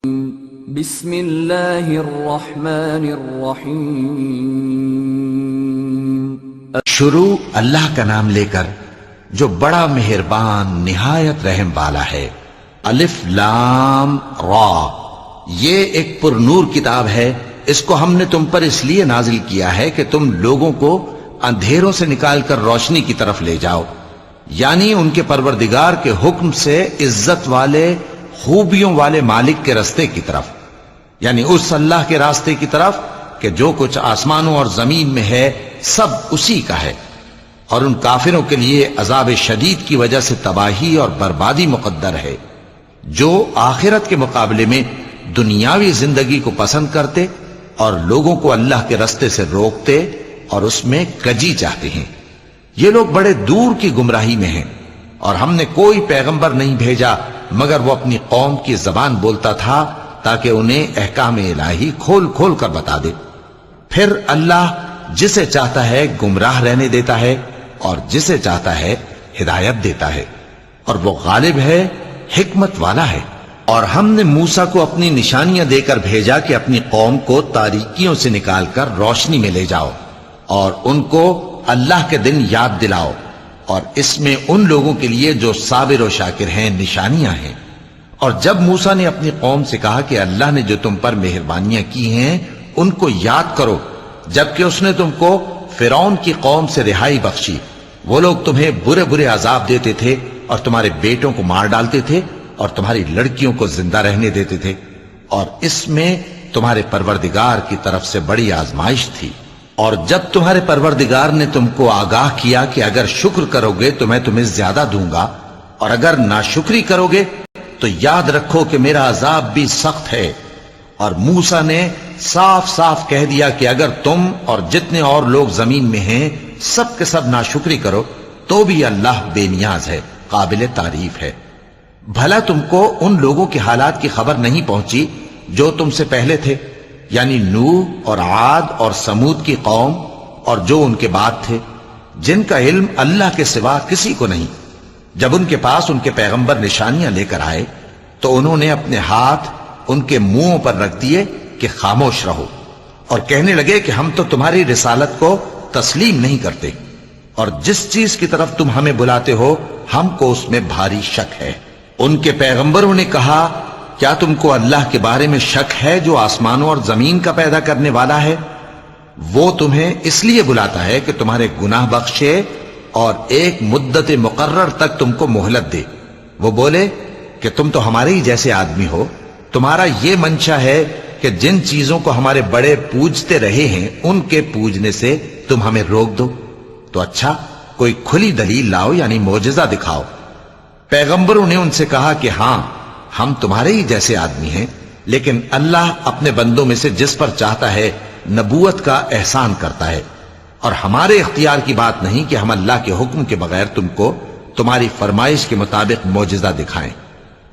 بسم اللہ الرحمن الرحیم۔ شروع اللہ کا نام لے کر جو بڑا مہربان نہایت رحم والا ہے۔ الف لام را، یہ ایک پر نور کتاب ہے، اس کو ہم نے تم پر اس لیے نازل کیا ہے کہ تم لوگوں کو اندھیروں سے نکال کر روشنی کی طرف لے جاؤ، یعنی ان کے پروردگار کے حکم سے عزت والے خوبیوں والے مالک کے راستے کی طرف، یعنی اس اللہ کے راستے کی طرف کہ جو کچھ آسمانوں اور زمین میں ہے سب اسی کا ہے۔ اور ان کافروں کے لیے عذاب شدید کی وجہ سے تباہی اور بربادی مقدر ہے، جو آخرت کے مقابلے میں دنیاوی زندگی کو پسند کرتے اور لوگوں کو اللہ کے راستے سے روکتے اور اس میں کجی چاہتے ہیں۔ یہ لوگ بڑے دور کی گمراہی میں ہیں، اور ہم نے کوئی پیغمبر نہیں بھیجا مگر وہ اپنی قوم کی زبان بولتا تھا تاکہ انہیں احکام الہی کھول کھول کر بتا دے۔ پھر اللہ جسے چاہتا ہے گمراہ رہنے دیتا ہے اور جسے چاہتا ہے ہدایت دیتا ہے، اور وہ غالب ہے، حکمت والا ہے۔ اور ہم نے موسیٰ کو اپنی نشانیاں دے کر بھیجا کہ اپنی قوم کو تاریکیوں سے نکال کر روشنی میں لے جاؤ اور ان کو اللہ کے دن یاد دلاؤ، اور اس میں ان لوگوں کے لیے جو صابر و شاکر ہیں نشانیاں ہیں۔ اور جب موسیٰ نے اپنی قوم سے کہا کہ اللہ نے جو تم پر مہربانیاں کی ہیں ان کو یاد کرو، جبکہ اس نے تم کو فرعون کی قوم سے رہائی بخشی، وہ لوگ تمہیں برے برے عذاب دیتے تھے اور تمہارے بیٹوں کو مار ڈالتے تھے اور تمہاری لڑکیوں کو زندہ رہنے دیتے تھے، اور اس میں تمہارے پروردگار کی طرف سے بڑی آزمائش تھی۔ اور جب تمہارے پروردگار نے تم کو آگاہ کیا کہ اگر شکر کرو گے تو میں تمہیں زیادہ دوں گا، اور اگر ناشکری کرو گے تو یاد رکھو کہ میرا عذاب بھی سخت ہے۔ اور موسیٰ نے صاف صاف کہہ دیا کہ اگر تم اور جتنے اور لوگ زمین میں ہیں سب کے سب ناشکری کرو تو بھی اللہ بے نیاز ہے، قابل تعریف ہے۔ بھلا تم کو ان لوگوں کے حالات کی خبر نہیں پہنچی جو تم سے پہلے تھے، یعنی نوح اور عاد اور سمود کی قوم اور جو ان کے بعد تھے، جن کا علم اللہ کے سوا کسی کو نہیں۔ جب ان کے پاس ان کے پیغمبر نشانیاں لے کر آئے تو انہوں نے اپنے ہاتھ ان کے منہوں پر رکھ دیے کہ خاموش رہو، اور کہنے لگے کہ ہم تو تمہاری رسالت کو تسلیم نہیں کرتے، اور جس چیز کی طرف تم ہمیں بلاتے ہو ہم کو اس میں بھاری شک ہے۔ ان کے پیغمبروں نے کہا کیا تم کو اللہ کے بارے میں شک ہے جو آسمانوں اور زمین کا پیدا کرنے والا ہے؟ وہ تمہیں اس لیے بلاتا ہے کہ تمہارے گناہ بخشے اور ایک مدت مقرر تک تم کو مہلت دے۔ وہ بولے کہ تم تو ہمارے ہی جیسے آدمی ہو، تمہارا یہ منشا ہے کہ جن چیزوں کو ہمارے بڑے پوجتے رہے ہیں ان کے پوجنے سے تم ہمیں روک دو، تو اچھا کوئی کھلی دلیل لاؤ، یعنی معجزہ دکھاؤ۔ پیغمبروں نے ان سے کہا کہ ہاں ہم تمہارے ہی جیسے آدمی ہیں، لیکن اللہ اپنے بندوں میں سے جس پر چاہتا ہے نبوت کا احسان کرتا ہے، اور ہمارے اختیار کی بات نہیں کہ ہم اللہ کے حکم کے بغیر تم کو تمہاری فرمائش کے مطابق معجزہ دکھائیں۔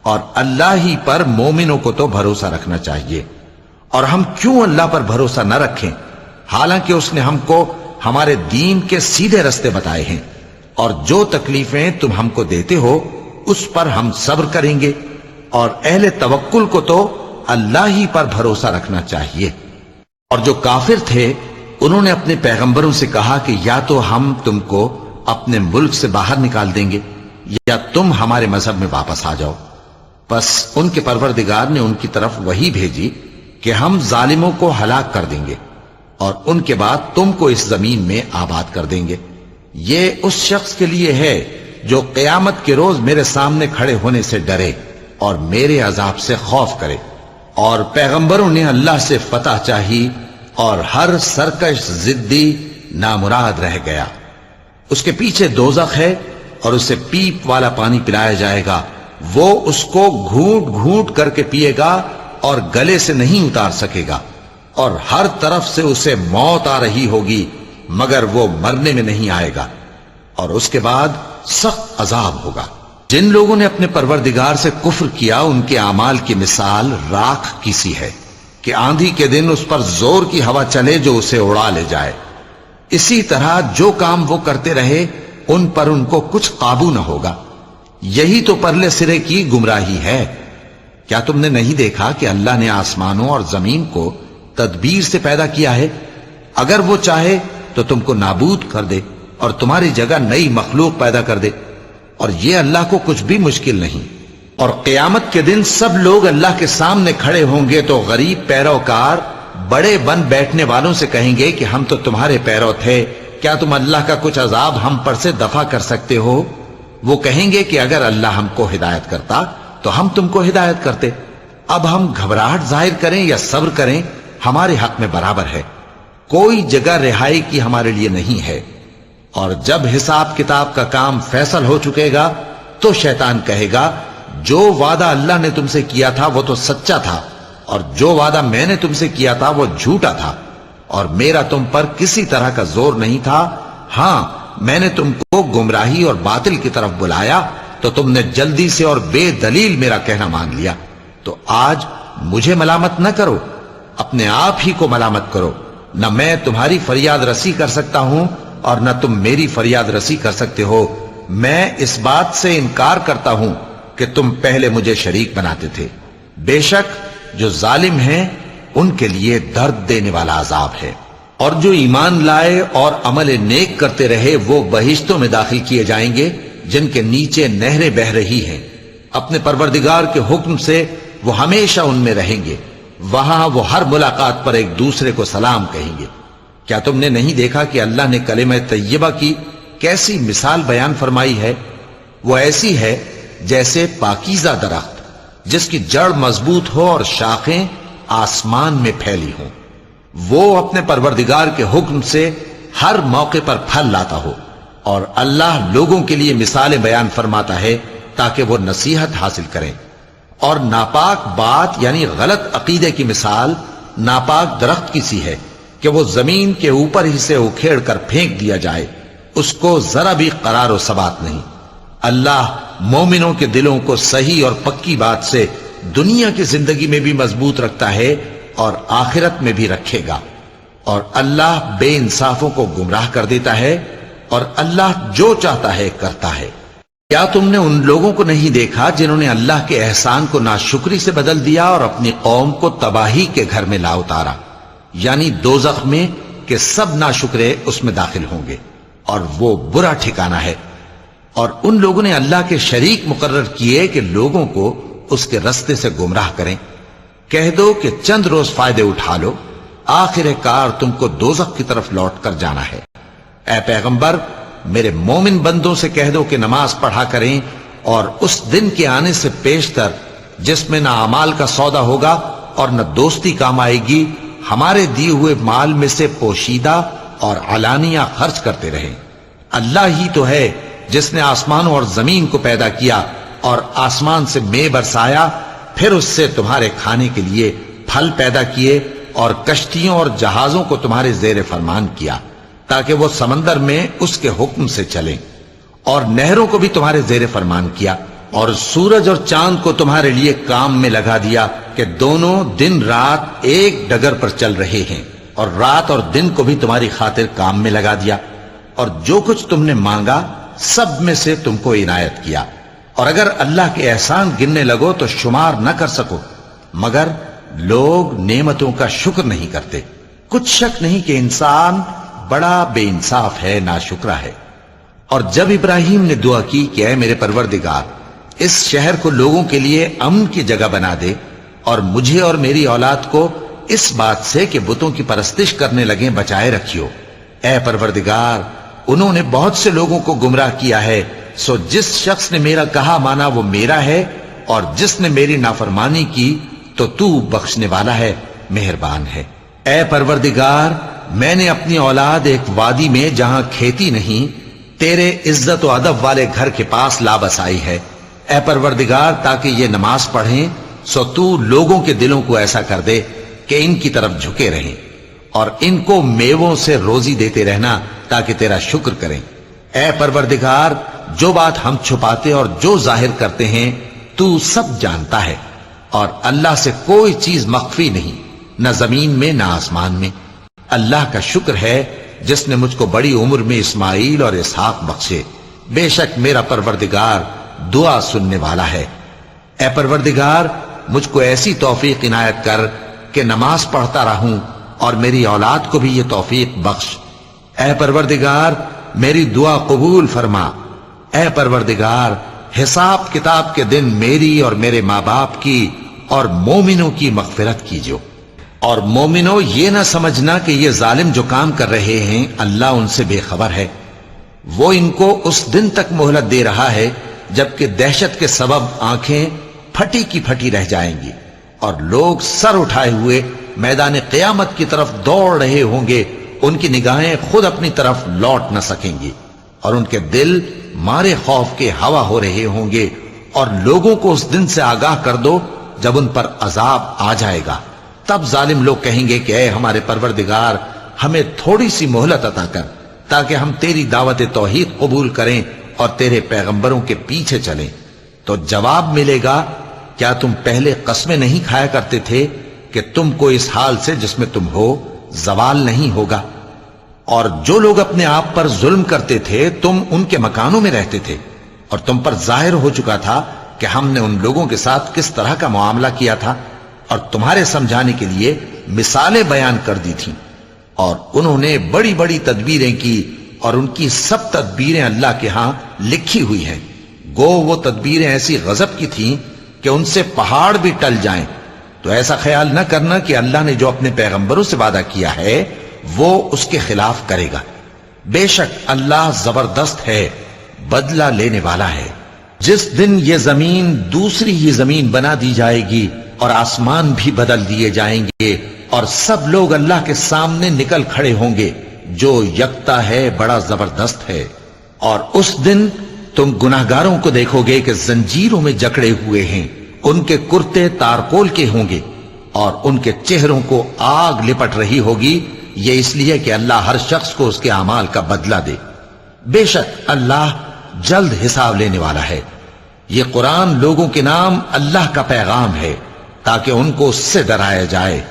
اور اللہ ہی پر مومنوں کو تو بھروسہ رکھنا چاہیے، اور ہم کیوں اللہ پر بھروسہ نہ رکھیں حالانکہ اس نے ہم کو ہمارے دین کے سیدھے رستے بتائے ہیں، اور جو تکلیفیں تم ہم کو دیتے ہو اس پر ہم صبر کریں گے، اور اہل توکل کو تو اللہ ہی پر بھروسہ رکھنا چاہیے۔ اور جو کافر تھے انہوں نے اپنے پیغمبروں سے کہا کہ یا تو ہم تم کو اپنے ملک سے باہر نکال دیں گے یا تم ہمارے مذہب میں واپس آ جاؤ۔ پس ان کے پروردگار نے ان کی طرف وحی بھیجی کہ ہم ظالموں کو ہلاک کر دیں گے اور ان کے بعد تم کو اس زمین میں آباد کر دیں گے۔ یہ اس شخص کے لیے ہے جو قیامت کے روز میرے سامنے کھڑے ہونے سے ڈرے اور میرے عذاب سے خوف کرے۔ اور پیغمبروں نے اللہ سے فتح چاہی اور ہر سرکش ضدی نامراد رہ گیا۔ اس کے پیچھے دوزخ ہے اور اسے پیپ والا پانی پلایا جائے گا، وہ اس کو گھونٹ گھونٹ کر کے پیے گا اور گلے سے نہیں اتار سکے گا، اور ہر طرف سے اسے موت آ رہی ہوگی مگر وہ مرنے میں نہیں آئے گا، اور اس کے بعد سخت عذاب ہوگا۔ جن لوگوں نے اپنے پروردگار سے کفر کیا ان کے اعمال کی مثال راکھ کی سی ہے کہ آندھی کے دن اس پر زور کی ہوا چلے جو اسے اڑا لے جائے۔ اسی طرح جو کام وہ کرتے رہے ان پر ان کو کچھ قابو نہ ہوگا۔ یہی تو پرلے سرے کی گمراہی ہے۔ کیا تم نے نہیں دیکھا کہ اللہ نے آسمانوں اور زمین کو تدبیر سے پیدا کیا ہے؟ اگر وہ چاہے تو تم کو نابود کر دے اور تمہاری جگہ نئی مخلوق پیدا کر دے، اور یہ اللہ کو کچھ بھی مشکل نہیں۔ اور قیامت کے دن سب لوگ اللہ کے سامنے کھڑے ہوں گے تو غریب پیروکار بڑے بن بیٹھنے والوں سے کہیں گے کہ ہم تو تمہارے پیرو تھے، کیا تم اللہ کا کچھ عذاب ہم پر سے دفع کر سکتے ہو؟ وہ کہیں گے کہ اگر اللہ ہم کو ہدایت کرتا تو ہم تم کو ہدایت کرتے۔ اب ہم گھبراہٹ ظاہر کریں یا صبر کریں، ہمارے حق میں برابر ہے، کوئی جگہ رہائی کی ہمارے لیے نہیں ہے۔ اور جب حساب کتاب کا کام فیصل ہو چکے گا تو شیطان کہے گا جو وعدہ اللہ نے تم سے کیا تھا وہ تو سچا تھا، اور جو وعدہ میں نے تم سے کیا تھا وہ جھوٹا تھا، اور میرا تم پر کسی طرح کا زور نہیں تھا۔ ہاں، میں نے تم کو گمراہی اور باطل کی طرف بلایا تو تم نے جلدی سے اور بے دلیل میرا کہنا مان لیا۔ تو آج مجھے ملامت نہ کرو، اپنے آپ ہی کو ملامت کرو۔ نہ میں تمہاری فریاد رسی کر سکتا ہوں اور نہ تم میری فریاد رسی کر سکتے ہو۔ میں اس بات سے انکار کرتا ہوں کہ تم پہلے مجھے شریک بناتے تھے۔ بے شک جو ظالم ہیں ان کے لیے درد دینے والا عذاب ہے۔ اور جو ایمان لائے اور عمل نیک کرتے رہے وہ بہشتوں میں داخل کیے جائیں گے جن کے نیچے نہریں بہہ رہی ہیں۔ اپنے پروردگار کے حکم سے وہ ہمیشہ ان میں رہیں گے، وہاں وہ ہر ملاقات پر ایک دوسرے کو سلام کہیں گے۔ کیا تم نے نہیں دیکھا کہ اللہ نے کلمہ طیبہ کی کیسی مثال بیان فرمائی ہے؟ وہ ایسی ہے جیسے پاکیزہ درخت جس کی جڑ مضبوط ہو اور شاخیں آسمان میں پھیلی ہوں، وہ اپنے پروردگار کے حکم سے ہر موقع پر پھل لاتا ہو۔ اور اللہ لوگوں کے لیے مثالیں بیان فرماتا ہے تاکہ وہ نصیحت حاصل کریں۔ اور ناپاک بات یعنی غلط عقیدے کی مثال ناپاک درخت کی سی ہے کہ وہ زمین کے اوپر ہی سے اکھیڑ کر پھینک دیا جائے، اس کو ذرا بھی قرار و ثبات نہیں۔ اللہ مومنوں کے دلوں کو صحیح اور پکی بات سے دنیا کی زندگی میں بھی مضبوط رکھتا ہے اور آخرت میں بھی رکھے گا۔ اور اللہ بے انصافوں کو گمراہ کر دیتا ہے، اور اللہ جو چاہتا ہے کرتا ہے۔ کیا تم نے ان لوگوں کو نہیں دیکھا جنہوں نے اللہ کے احسان کو ناشکری سے بدل دیا اور اپنی قوم کو تباہی کے گھر میں لا اتارا، یعنی دوزخ میں کہ سب ناشکرے اس میں داخل ہوں گے، اور وہ برا ٹھکانہ ہے۔ اور ان لوگوں نے اللہ کے شریک مقرر کیے کہ لوگوں کو اس کے رستے سے گمراہ کریں۔ کہہ دو کہ چند روز فائدے اٹھا لو، آخر کار تم کو دوزخ کی طرف لوٹ کر جانا ہے۔ اے پیغمبر، میرے مومن بندوں سے کہہ دو کہ نماز پڑھا کریں، اور اس دن کے آنے سے پیشتر جس میں نہ اعمال کا سودا ہوگا اور نہ دوستی کام آئے گی، ہمارے دیے ہوئے مال میں سے پوشیدہ اور علانیہ خرچ کرتے رہیں۔ اللہ ہی تو ہے جس نے آسمانوں اور زمین کو پیدا کیا اور آسمان سے مے برسایا، پھر اس سے تمہارے کھانے کے لیے پھل پیدا کیے اور کشتیوں اور جہازوں کو تمہارے زیر فرمان کیا تاکہ وہ سمندر میں اس کے حکم سے چلیں، اور نہروں کو بھی تمہارے زیر فرمان کیا، اور سورج اور چاند کو تمہارے لیے کام میں لگا دیا کہ دونوں دن رات ایک ڈگر پر چل رہے ہیں، اور رات اور دن کو بھی تمہاری خاطر کام میں لگا دیا، اور جو کچھ تم نے مانگا سب میں سے تم کو عنایت کیا۔ اور اگر اللہ کے احسان گننے لگو تو شمار نہ کر سکو، مگر لوگ نعمتوں کا شکر نہیں کرتے۔ کچھ شک نہیں کہ انسان بڑا بے انصاف ہے، ناشکرا ہے۔ اور جب ابراہیم نے دعا کی کہ اے میرے پروردگار، اس شہر کو لوگوں کے لیے امن کی جگہ بنا دے، اور مجھے اور میری اولاد کو اس بات سے کہ بتوں کی پرستش کرنے لگیں بچائے رکھیو۔ اے پروردگار، انہوں نے بہت سے لوگوں کو گمراہ کیا ہے، سو جس شخص نے میرا کہا مانا وہ میرا ہے، اور جس نے میری نافرمانی کی تو تو بخشنے والا ہے، مہربان ہے۔ اے پروردگار، میں نے اپنی اولاد ایک وادی میں جہاں کھیتی نہیں، تیرے عزت و ادب والے گھر کے پاس لا بسائی ہے۔ اے پروردگار، تاکہ یہ نماز پڑھیں، سو تو لوگوں کے دلوں کو ایسا کر دے کہ ان کی طرف جھکے رہیں، اور ان کو میووں سے روزی دیتے رہنا تاکہ تیرا شکر کریں۔ اے پروردگار، جو بات ہم چھپاتے اور جو ظاہر کرتے ہیں تو سب جانتا ہے، اور اللہ سے کوئی چیز مخفی نہیں، نہ زمین میں نہ آسمان میں۔ اللہ کا شکر ہے جس نے مجھ کو بڑی عمر میں اسماعیل اور اسحاق بخشے، بے شک میرا پروردگار دعا سننے والا ہے۔ اے پروردگار، مجھ کو ایسی توفیق عنایت کر کہ نماز پڑھتا رہوں اور میری اولاد کو بھی یہ توفیق بخش۔ اے پروردگار میری دعا قبول فرما۔ اے پروردگار حساب کتاب کے دن میری اور میرے ماں باپ کی اور مومنوں کی مغفرت کیجو۔ اور مومنوں یہ نہ سمجھنا کہ یہ ظالم جو کام کر رہے ہیں اللہ ان سے بے خبر ہے، وہ ان کو اس دن تک مہلت دے رہا ہے جبکہ دہشت کے سبب آنکھیں پھٹی کی پھٹی رہ جائیں گی اور لوگ سر اٹھائے ہوئے میدان قیامت کی طرف دوڑ رہے ہوں گے، ان کی نگاہیں خود اپنی طرف لوٹ نہ سکیں گی اور ان کے دل مارے خوف کے ہوا ہو رہے ہوں گے۔ اور لوگوں کو اس دن سے آگاہ کر دو جب ان پر عذاب آ جائے گا، تب ظالم لوگ کہیں گے کہ اے ہمارے پروردگار ہمیں تھوڑی سی مہلت عطا کر تاکہ ہم تیری دعوت توحید قبول کریں اور تیرے پیغمبروں کے پیچھے چلیں۔ تو جواب ملے گا کیا تم پہلے قسمیں نہیں کھایا کرتے تھے کہ تم کو اس حال سے جس میں تم ہو زوال نہیں ہوگا؟ اور جو لوگ اپنے آپ پر ظلم کرتے تھے تم ان کے مکانوں میں رہتے تھے اور تم پر ظاہر ہو چکا تھا کہ ہم نے ان لوگوں کے ساتھ کس طرح کا معاملہ کیا تھا اور تمہارے سمجھانے کے لیے مثالیں بیان کر دی تھیں۔ اور انہوں نے بڑی بڑی تدبیریں کی اور ان کی سب تدبیریں اللہ کے ہاں لکھی ہوئی ہیں، گو وہ تدبیریں ایسی غضب کی تھیں کہ ان سے پہاڑ بھی ٹل جائیں۔ تو ایسا خیال نہ کرنا کہ اللہ نے جو اپنے پیغمبروں سے وعدہ کیا ہے وہ اس کے خلاف کرے گا، بے شک اللہ زبردست ہے، بدلہ لینے والا ہے۔ جس دن یہ زمین دوسری ہی زمین بنا دی جائے گی اور آسمان بھی بدل دیے جائیں گے اور سب لوگ اللہ کے سامنے نکل کھڑے ہوں گے جو یکتا ہے بڑا زبردست ہے۔ اور اس دن تم گناہگاروں کو دیکھو گے کہ زنجیروں میں جکڑے ہوئے ہیں، ان کے کرتے تارکول کے ہوں گے اور ان کے چہروں کو آگ لپٹ رہی ہوگی، یہ اس لیے کہ اللہ ہر شخص کو اس کے اعمال کا بدلہ دے۔ بے شک اللہ جلد حساب لینے والا ہے۔ یہ قرآن لوگوں کے نام اللہ کا پیغام ہے تاکہ ان کو اس سے ڈرایا جائے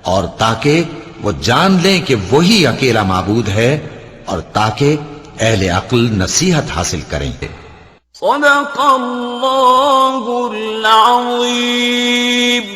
اور تاکہ وہ جان لیں کہ وہی اکیلا معبود ہے اور تاکہ اہل عقل نصیحت حاصل کریں۔ صدق اللہ العظیم۔